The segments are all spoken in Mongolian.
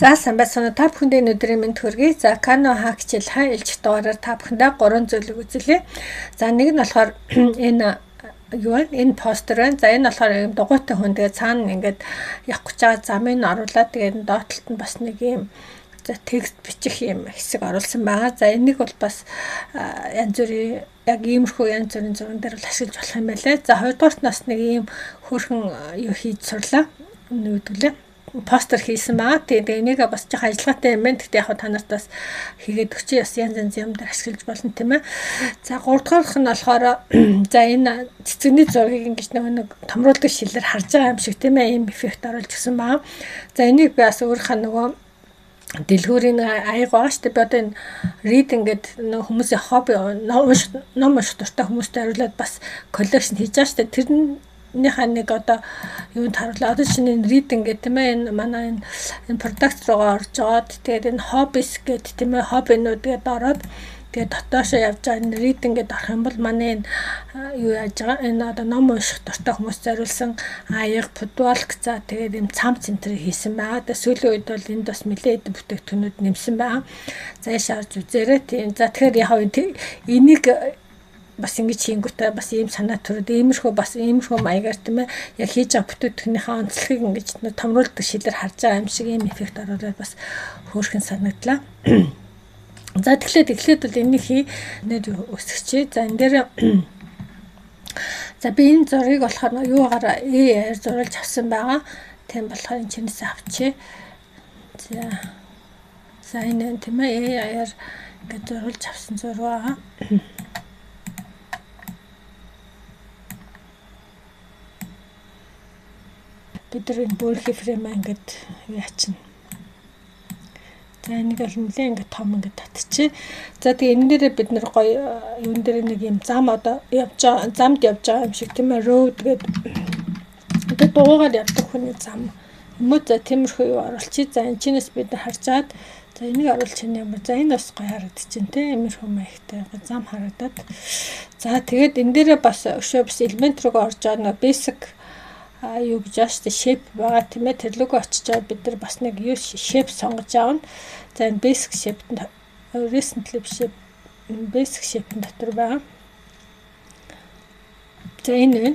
За сайн байцгаана та бүхэндээ өнөөдрийн мэнд хүргэе. За Canon хаагчил хайлж дугаараар та бүхэндээ 3 зүйлийг үзүүлье. За нэг нь болохоор энэ постэр байна. За энэ болохоор юм дугуйтай хүн тэгээ цаана ингээд явах гэж байгаа замыг оруулаад тэгээд доотлолт нь бас нэг юм за текст бичих юм хэсэг оруулсан байгаа. За энийг бол бас янз бүрийн яг иймэрхүү янз бүрийн зурган дээр бол ашиглаж болох юм байлээ. За хоёрдугаарт нас нэг ийм хөөрхөн юу хийж сурлаа. Нүдгэлээ постэр хийсэн байгаа. Тэгээд энийг бас жоо ажиллагаатай юм байна. Гэхдээ яг та нарт бас хийгээд өгч бас янз юм дээр ашиглаж болно тийм ээ. За 3 дахь нь болохоор за энэ цэцэгний зургийг ингэж нэг томруулдаг шилээр харж байгаа юм шиг тийм ээ. Ийм эффект оруулж гисэн байгаа. За энийг би бас өөрийнхөө нөгөө дэлгүүрийн аяг байгаа шүү дээ. Би одоо энэ reading гэдэг хүмүүсийн хобби ном унших дуртай хүмүүстэй хариулаад бас коллекшн хийж байгаа шүү дээ. Тэрнийхээ нэг одоо юунд харуулаа. Одоо чинь энэ reading гэдэг тийм ээ. Энэ манай энэ product руугаа орж жоод тэгээд энэ hobbies гэдэг тийм ээ. Хоббинууд гээд ороод тэгээд дотоошоо явж байгаа энэ reading гэдээ орох юм бол манай энэ юу яаж байгаа энэ одоо ном унших дуртай хүмүүс зориулсан аяг футболк за тэгээд юм цам центр хийсэн байгаа. Тэгээд сүүлийн үед бол энд бас нэлээд бүтээгдэхүүнүүд нэмсэн байгаа. За яаш харж үзээрэй. Тийм. За тэгэхээр яг энийг бас ингэж хийнгүүтээ бас ийм санаа төрөд иймэрхүү бас иймэрхүү маягаар тийм ээ яг хийж байгаа бүтээгдэхүүнийхээ онцлогийг ингэж томруулдаг шилээр харж байгаа юм шиг ийм эффект оруулаад бас хөөрхөн санагдлаа. За тэгэхээр бол энэний нэр өсгчээ. За энэ дээр за би энэ зургийг болохоор юугаараа AR зурулж авсан байгаа. Тийм болохоор энэ чинээс авчээ. За энэ тийм ээ AR гэж зурулж авсан зураг байгаа. Бид энэ бүрхи фрейм ингээд яачин. За энийг бол нэлээ ингээд том ингээд татчихъя. За тэгээ энэ дээрээ бид нэр гоё юун дээр нэг юм зам одоо замд явж байгаа юм шиг тийм ээ road гэдэг дуугаар явдаг хүний зам. Хүмүүс за тиймэрхүү юу оруулчих. За энэ чинээс бид харж чаад за энийг оруулж чинь юм. За энэ бас гоё харагдчихээн тийм иймэрхүү маягтай зам харагдаад. За тэгээд энэ дээрээ бас өшөө бас элемент рүү орж байгаа basic юу гэж ааштай shape байгаа тийм ээ. Тэр рүүгээ очиж байгаа бид нар бас нэг юу shape сонгож аавна. За энэ basic shape-д recently shape basic shape-ын дотор байгаа. За энэ вэ.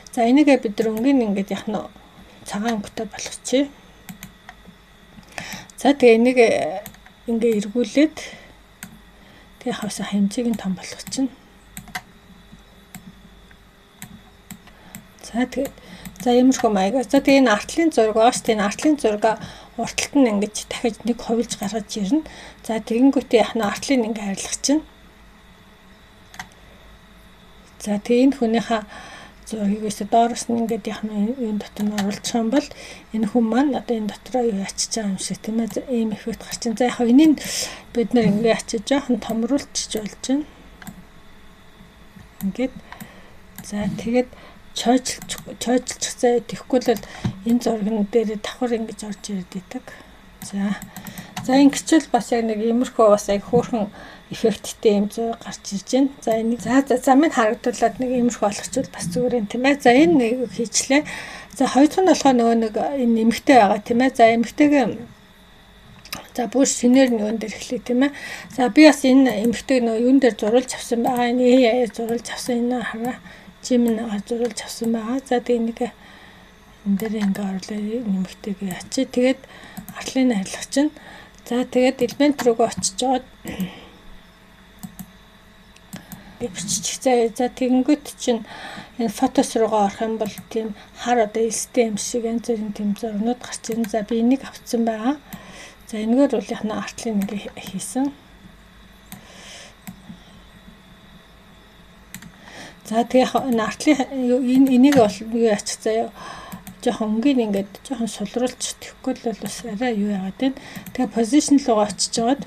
За энийгээ бид нар өнгийн ингээд яг нь цагаан өнгөтэй болгочихъя. За тэгээ энийг ингээ эргүүлээд тэгээ хавсаа хэмжээг нь том болгочихно. За тэгээд за иймэрхүү маягаар. За тэгээ энэ артлын зураг байгаа шүү дээ. Энэ артлын зураг урталт нь ингэж дахиж нэг хувилж гаргаж ирнэ. За тэгэнгүүтээ яхна артлыг ингээ харилцах чинь. За тэгээ энэ хүнийхээ зургийг өсө доороос нь ингээд яхна энэ дотор нь оруулчих юм бол энэ хүн маань одоо энэ дотроо юу ячиж байгаа юм шиг тийм ээ. Ийм эффект гарчин. За яг энийг бид нэр ингээ ячиж жоохон томруулчих болж байна. Ингээд за тэгээд чойжлцээ тэхгүй л энэ зурган дээр давхар ингэж орж ирээд идэг. За ингэчл бас яг нэг иймэрхүү бас яг хөөрхөн эффекттэй юм зураг гарч ирж байна. За энийг замыг харагдуулаад нэг иймэрхүү болгочвол бас зүгээр юм тийм ээ. За энэ нэг хийчлээ. За хоёр дахь нь болохоор нөгөө нэг энэ нэмэгтэй байгаа тийм ээ. За эмэгтэйгээ за бүр шинээр нүн дээр эхлэе тийм ээ. За би бас энэ эмэгтэйг нөгөө юун дээр зурулж авсан байгаа. Энэ яа зурулж авсан энэ хараа чимэн зурулж авсан байгаа. За тэгээ нэг энэ дээр ингээ орлоо нэмэгтэйгээ ачи. Тэгээд артлын харилцах чинь. За тэгээд элемент рүүгээ очиж жоод биччих. За тэгэнгүүт чинь энэ фотос руугаа орох юм бол тийм хар одоо элстэй юм шиг янз бүрийн тийм зурнууд гарч ирнэ. За би энийг авцсан байгаа. За энэгээр бол яхна артлын ингээ хийсэн. За тэгээ энэ артлын энийг бол юу яачих заяа жоохон өнгийн ингээд жоохон сулруулж тэхгүй л бас арай юу яагаад вэ? Тэгээ position руугаа очиж жоод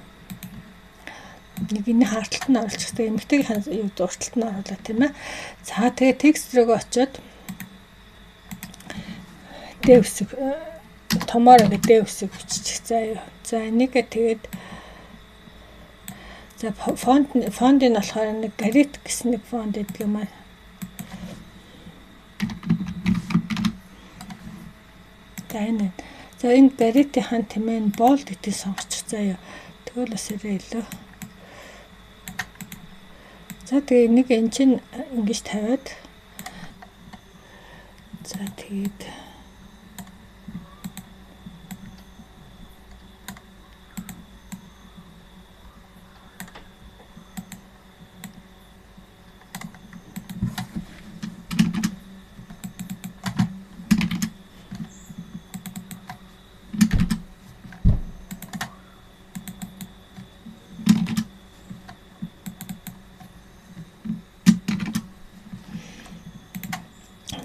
нэг энэ харталт нь оруулчих. Тэгээ эмэгтэйгийн юу зурталт нь оруулаа тийм ээ. За тэгээ текст рүүгээ очиод дэв үсэг томоор ингээд дэв үсэг биччих заяа. За энийгээ тэгээд за фонд нь болохоор нэг Garrett гэсэн нэг фонд гэдэг юм аа. За энэ. За энэ баритийн тэмээн болд гэдгийг сонгочих заяа. Тэгвэл бас илүү. За тэгээ нэг эн чинь ингэж тавиад за тэгээд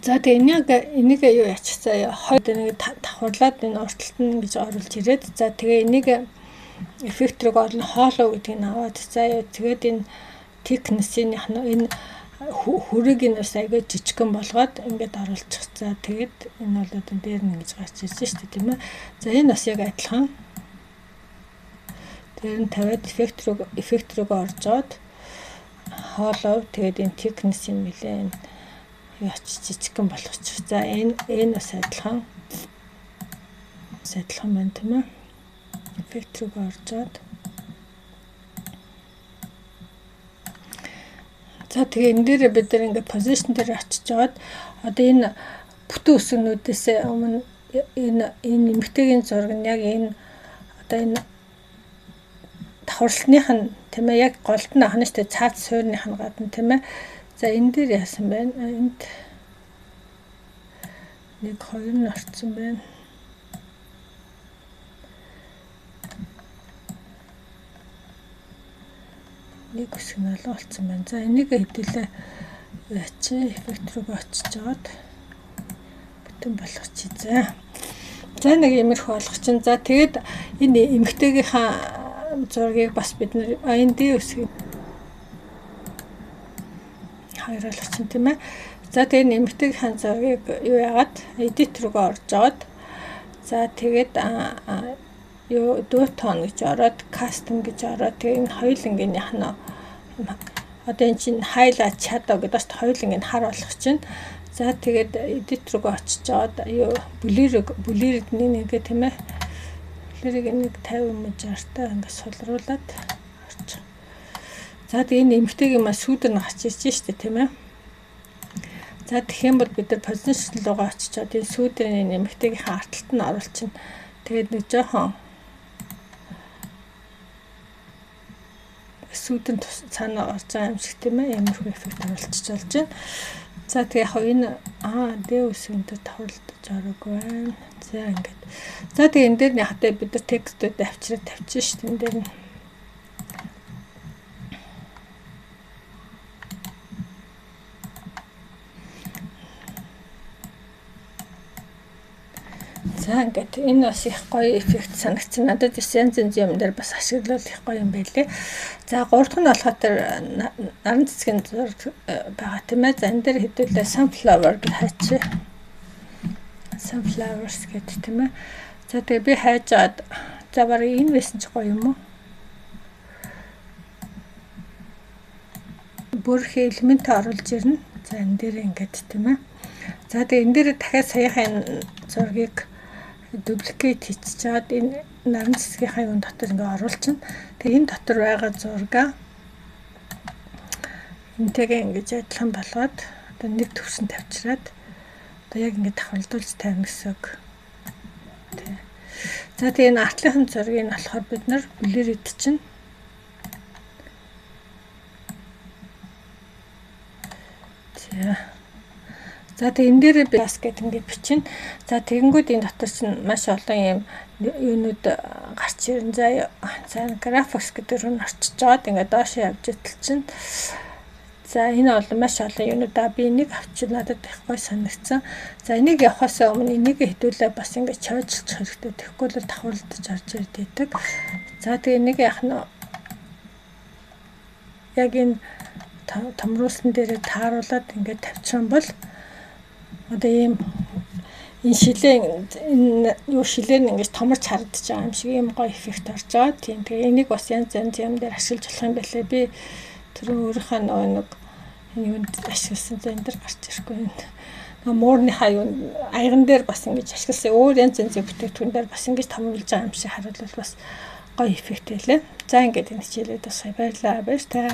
за тэгээ энийг юу яачих заяа. Хоёр нэг давхарлаад энэ урталт нь гэж оруулж ирээд за тэгээ энийг эффект рүү орлон хоолоо гэдгийг аваад заяа. Тэгээд энэ thickness-ийн энэ хүрэг нь бас аяга жижигхэн болгоод ингээд оруулчих. За тэгээд энэ бол одоо дээр нь ингэж гарч ирсэн шүү дээ тийм ээ. За энэ бас яг адилхан. Тэр нь тавиад эффект рүү оржоод хоолоо тэгээд энэ thickness-ийн нэлээд яач жижигхэн болгочих. За энэ бас адилхан байна тийм ээ. Эффект рүү оржоод за тэгээ энэ дээр бид нар ингээд position дээр очиж жоод одоо энэ бүтэн үсгнүүдээс өмнө энэ эмэгтэйгийн зураг нь яг энэ одоо энэ давхарлтных нь тийм ээ яг голд нь ахна штэ цаад суурных нь гадна тийм ээ. За энэ дээр яасан байна? Энд нэг хоёр нь орцсон байна. Нэг хэсэг нь олсон байна. За энийг хэдүүлээ яачи эффект рүү очиж жоод бүтэн болгочих. За нэг иймэрхүү болгоч. За тэгээд энэ эмэгтэйгийнхаа зургийг бас бид нэр энэ дэ үсгийг хайруулах чинь тийм ээ. За тэгээ нэмэгтэйгийн зургийг юу яагаад edit рүүгээ оржоод за тэгээд юу дуу тон гэж ороод custom гэж ороод тэгээ энэ хоёулангийнх нь одоо энэ чинь highlight shadow гэдэг чинь хоёулангийн хар болгох чинь. За тэгээд edit рүүгээ очижоод юу бүлэрэг нэг тийм ээ. Бүлэрэг нэг 50 60-таа ингээд сулруулад орчих. За тэгээ энэ эмэгтэйгийн маш сүүдэр нь гарч ирж штэ тийм ээ. За тэгэх юм бол бид нар position руугаа очичоод энэ сүүдрийн эмэгтэйгийн арталт нь оруулчихна. Тэгээд нэг жоохон сүүдэн цаанаа орж байгаа юм шиг тийм ээ. Иймэрхүү эффект оруулчих болж байна. За тэгээ яг энэ дэ үсгэн дээр тавралдаж орог байна. За ингээд. За тэгээ энэ дээр яхатай бид нар текстүүд авчираад тавьчих штэ энэ дээр нь. За ингээд энэ бас их гоё эффект санагдсан. Надад янз янз юм дээр бас ашиглал их гоё юм байлээ. За 3 дахь нь болохоор тэр наран цэцгийн зураг байгаа тийм ээ. За энэ дээр хэдүүлээ sunflower гэж хайчих. Sunflowers гэдэг тийм ээ. За тэгээ би хайжаад за барыг энэ байсан ч гоё юм уу? Бүрхий элемент оруулж ирнэ. За энэ дээр ингээд тийм ээ. За тэгээ энэ дээр дахиад саяхан зургийг дубликейт хийчихээд энэ наран цэцгийнхаа юун дотор ингээ оруулчихна. Тэгээ энэ дотор байгаа зургаа энтэйгээ ингэж адилхан болгоод одоо нэг төвсөн тавьчираад одоо яг ингээ давхалдуулж тавина гэсэн үг. Тэ. За тэгээ энэ артлынхын зургийг нь болохоор бид нар бүлэр идчихнэ. За тэгээ энэ дээр бас гэдэг ингээд бичнэ. За тэгэнгүүт энэ дотор чинь маш олон юм юунууд гарч ирэн. За graphics гэдэг рүү орчиж жоод ингээд доош явж идэлчин. За энэ бол маш олон юунуудаа би энийг авчиж надад их гой санагдсан. За энийг явахаас өмнө энийг хэдүүлээ бас ингээд чойжлох хэрэгтэй. Тэгэхгүй л давхарлаж орж ирдэг. За тэгээ энийг яах нь яг энэ томруулсан дээрээ тааруулаад ингээд тавьчихсан бол одоо ийм энэ шилэн ингэж томорч харагдаж байгаа юм шиг ийм гоё эффект орж байгаа. Тийм тэгээ энийг бас янз янз юм дээр ашиглаж болох юм байлээ. Би тэр өөрийнхөө нэг юунд ашигласан зэн дээр гарч ирэхгүй. муурныхаа юу аяган дээр бас ингэж ашигласан өөр янз янзын бүтээгдэхүүн дээр бас ингэж томруулж байгаа юм шиг харуулбал бас гоё эффект байлаа. За ингээд энэ хичээлээд бас баярлалаа. Баяр таа.